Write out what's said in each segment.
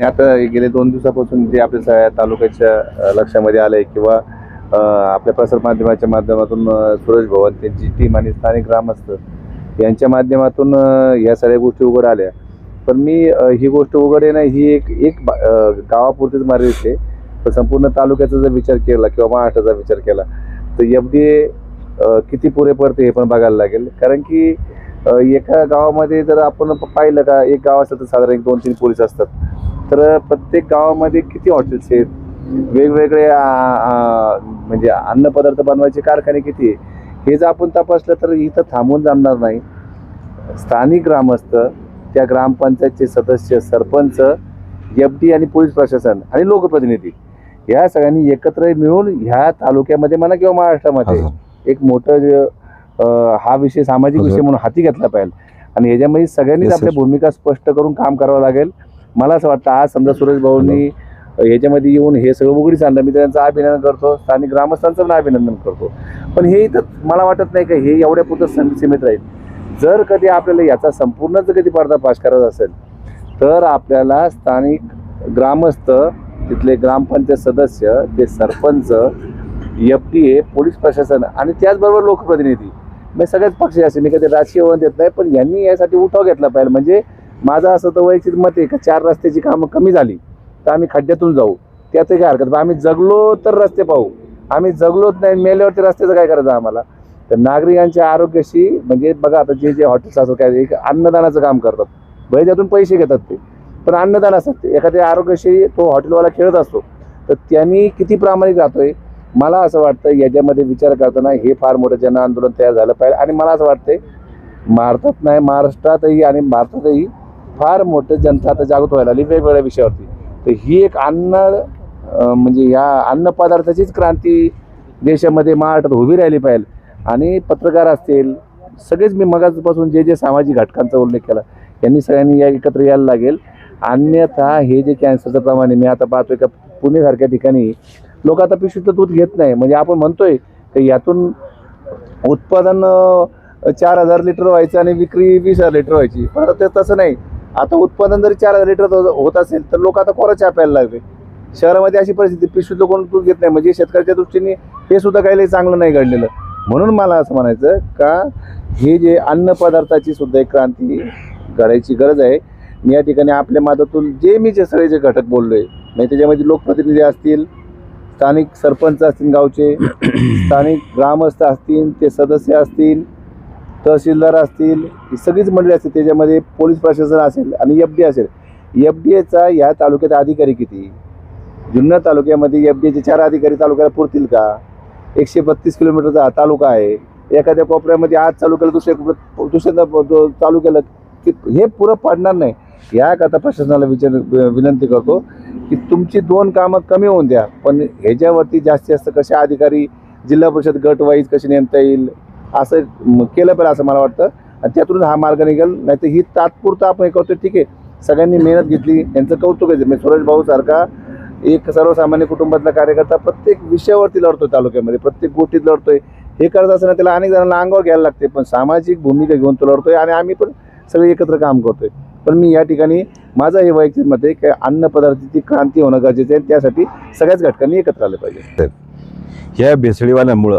आता गेले 2 दिवसापासून जे आपल्या सगळ्या तालुक्याच्या लक्षामध्ये आलंय किंवा आपल्या प्रसार माध्यमाच्या माध्यमातून सुरेश भवन त्यांची टीम आणि स्थानिक ग्रामस्थ यांच्या माध्यमातून या सगळ्या गोष्टी उघड आल्या. पण मी ही गोष्ट उघड आहे ना, ही एक गावापुरतीच मर्यादित आहे. तर संपूर्ण तालुक्याचा जर विचार केला किंवा महाराष्ट्राचा विचार केला तर FDA किती पुरे पडते हे पण बघायला लागेल. कारण की एका गावामध्ये जर आपण पाहिलं का, एक गाव असेल तर साधारण 2-3 पोलीस असतात. तर प्रत्येक गावामध्ये किती हॉटेल्स आहेत, वेगवेगळे म्हणजे अन्नपदार्थ बनवायचे कारखाने किती आहे, हे जर आपण तपासलं तर इथं थांबून जमणार नाही. स्थानिक ग्रामस्थ, त्या ग्रामपंचायतचे सदस्य, सरपंच, FD आणि पोलीस प्रशासन आणि लोकप्रतिनिधी या सगळ्यांनी एकत्र मिळून ह्या तालुक्यामध्ये म्हणा किंवा महाराष्ट्रामध्ये एक मोठं हा विषय सामाजिक विषय म्हणून हाती घेतला पाहिजे. आणि ह्याच्यामध्ये सगळ्यांनीच आपल्या भूमिका स्पष्ट करून काम करावं लागेल. मला असं वाटतं आज समजा सुरेश भाऊंनी ह्याच्यामध्ये येऊन हे सगळं उघडीस आणलं, मी त्यांचं अभिनंदन करतो, स्थानिक ग्रामस्थांचं पण अभिनंदन करतो. पण हे इथं मला वाटत नाही का हे एवढ्या पुरतं सीमित राहील. जर कधी आपल्याला याचा संपूर्ण जर कधी पर्दाफाश करायचा असेल तर आपल्याला स्थानिक ग्रामस्थ, तिथले ग्रामपंचायत सदस्य, ते सरपंच, FDA, पोलीस प्रशासन आणि त्याचबरोबर लोकप्रतिनिधी, मी सगळ्याच पक्ष असे, मी कधी राजकीय होऊन देत नाही, पण यांनी यासाठी उठाव घेतला पाहिजे. म्हणजे माझं असं तर वैयक्तिक मत आहे का 4 रस्त्याची कामं कमी झाली तर आम्ही खड्ड्यातून जाऊ, त्यातही काय हरकत. आम्ही जगलो तर रस्ते पाहू, आम्ही जगलोच नाही, मेल्यावरती रस्त्याचं काय करायचं आम्हाला. तर नागरिकांच्या आरोग्याशी म्हणजे बघा, आता जे हॉटेल्स असतात काय एक अन्नदानाचं काम करतात, भले त्यातून पैसे घेतात ते, पण अन्नदान असतात. एखाद्या आरोग्याशी तो हॉटेलवाला खेळत असतो तर त्यांनी किती प्रामाणिक राहतोय. मला असं वाटतं याच्यामध्ये विचार करताना हे फार मोठं जन आंदोलन तयार झालं पाहिजे. आणि मला असं वाटतंय भारतात नाही, महाराष्ट्रातही आणि भारतातही फार मोठं जनता आता जागृत व्हायला आली वेगवेगळ्या विषयावरती. तर ही एक म्हणजे या अन्न पदार्थाचीच क्रांती देशामध्ये महाराष्ट्रात उभी राहिली पाहिजे. आणि पत्रकार असतील, सगळेच, मी मगाचपासून जे सामाजिक घटकांचा उल्लेख केला, यांनी सगळ्यांनी एकत्र यायला लागेल. अन्यथा हे जे कॅन्सरचं प्रमाण आहे, मी आता पाहतोय का पुणेसारख्या ठिकाणी लोक आता पिशवीचं दूध घेत नाही. म्हणजे आपण म्हणतोय की यातून उत्पादन 4000 लिटर व्हायचं आणि विक्री 20,000 लिटर व्हायची, पण ते तसं नाही. आता उत्पादन जरी 4000 लिटर होत असेल तर लोक आता कोरा चहा प्यायला लागले. शहरामध्ये अशी परिस्थिती, पिशवीचं कोण दूध घेत नाही. म्हणजे शेतकऱ्याच्या दृष्टीने हे सुद्धा काही चांगलं नाही घडलेलं. म्हणून मला असं म्हणायचं का हे जे अन्न पदार्थाची सुद्धा एक क्रांती घडायची गरज आहे. मी या ठिकाणी आपल्या माध्यमातून जे सगळे जे घटक बोललोय, म्हणजे त्याच्यामध्ये लोकप्रतिनिधी असतील, स्थानिक सरपंच असतील गावचे, स्थानिक ग्रामस्थ असतील, ते सदस्य असतील, तहसीलदार असतील, ही सगळीच मंडळी असतील, त्याच्यामध्ये पोलीस प्रशासन असेल आणि FD असेल. FDAचा या तालुक्यात अधिकारी किती? जुन्नर तालुक्यामध्ये FDAचे 4 अधिकारी तालुक्याला पुरतील का? 132 किलोमीटरचा हा तालुका आहे. एखाद्या कोपऱ्यामध्ये आज चालू केलं, दुसऱ्या चालू केलं की हे पुरं पडणार नाही. याकरता प्रशासनाला विनंती करतो की तुमची 2 कामं कमी होऊन द्या, पण ह्याच्यावरती जास्तीत जास्त कशा अधिकारी जिल्हा परिषद गट वाईज कसे नेमता येईल असं केलं पाहिजे असं मला वाटतं. आणि त्यातून हा मार्ग निघेल. नाही तर ही तात्पुरतं आपण हे करतो, ठीक आहे, सगळ्यांनी मेहनत घेतली, यांचं कौतुक आहे. म्हणजे सुरेश भाऊ सारखा एक सर्वसामान्य कुटुंबातला कार्यकर्ता प्रत्येक विषयावरती लढतोय, तालुक्यामध्ये प्रत्येक गोष्टीत लढतोय. हे करत असताना त्याला अनेक जणांना अंगावर घ्यायला लागते, पण सामाजिक भूमिका घेऊन तो लढतोय आणि आम्ही पण सगळे एकत्र काम करतोय. पण मी या ठिकाणी माझं हे वैयक्तिक मत आहे की अन्न पदार्थाची क्रांती होणं गरजेचं आहे. त्यासाठी सगळ्याच घटकांनी एकत्र आले पाहिजे. ह्या भेसळीवाल्यामुळं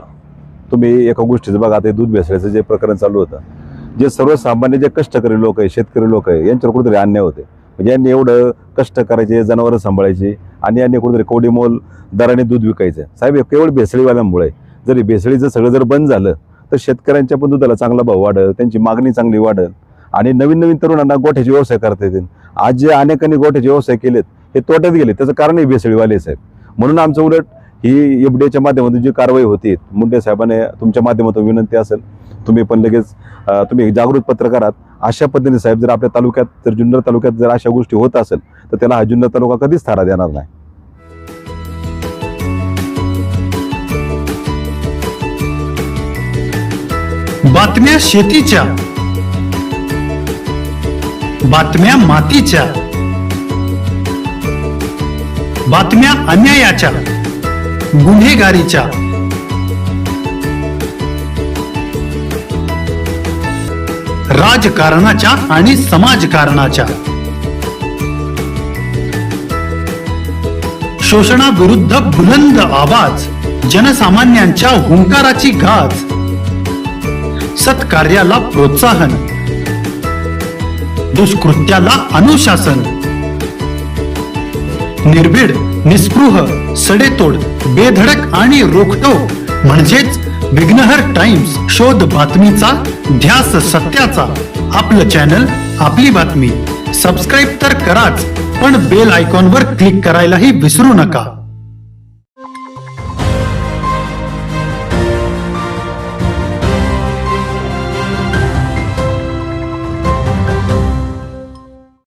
तुम्ही एका गोष्टीचं बघा, आता दूध भेसळीचं जे प्रकरण चालू होतं, जे सर्वसामान्य जे कष्टकरी लोक आहे, शेतकरी लोक आहे, यांच्यावर कुठेतरी अन्याय होते. म्हणजे यांनी एवढं कष्ट करायचे, जनावरं सांभाळायची आणि यांनी कुठेतरी कवडीमोल दराने दूध विकायचं. साहेब, केवळ भेसळीवाल्यामुळे जरी भेसळीचं सगळं जर बंद झालं तर शेतकऱ्यांच्या पण दुधाला चांगला भाव वाढेल, त्यांची मागणी चांगली वाढेल आणि नवीन नवीन तरुणांना गोठ्याचे व्यवसाय करता येतील. आज जे अनेकांनी गोठ्याचे व्यवसाय केलेत हे तोट्यात गेले, त्याचं कारणही भेसळीवाले साहेब. म्हणून आमचं उलट ही FDAच्या माध्यमातून जी कारवाई होती, मुंडे साहेबांनी तुमच्या माध्यमातून विनंती असेल, तुम्ही पण लगेच तुम्ही जागृत पत्रकार आहात, अशा पद्धतीने साहेब जर आपल्या तालुक्यात, जर जुन्नर तालुक्यात जर अशा गोष्टी होत असेल तर त्याला हा जुन्नर तालुका कधीच थारा देणार नाही. बातम्या शेतीच्या, बातम्या मातीच्या, बातम्या अन्यायाच्या, गुन्हेगारीच्या, राजकारणाच्या आणि समाजकारणाच्या, शोषणाविरुद्ध बुलंद आवाज, जनसामान्यांच्या हुंकाराची गाज, सत्कार्याला प्रोत्साहन, दुष्कृत्याला अनुशासन, निर्भीड, निस्पृह, सडेतोड, बेधडक आणि रोखठोक म्हणजेच विघ्नहर टाइम्स. शोध बातमीचा, ध्यास सत्याचा. आपलं चॅनल, आपली बातमी. सबस्क्राईब तर कराच, पण बेल आयकॉनवर क्लिक करायलाही विसरू नका.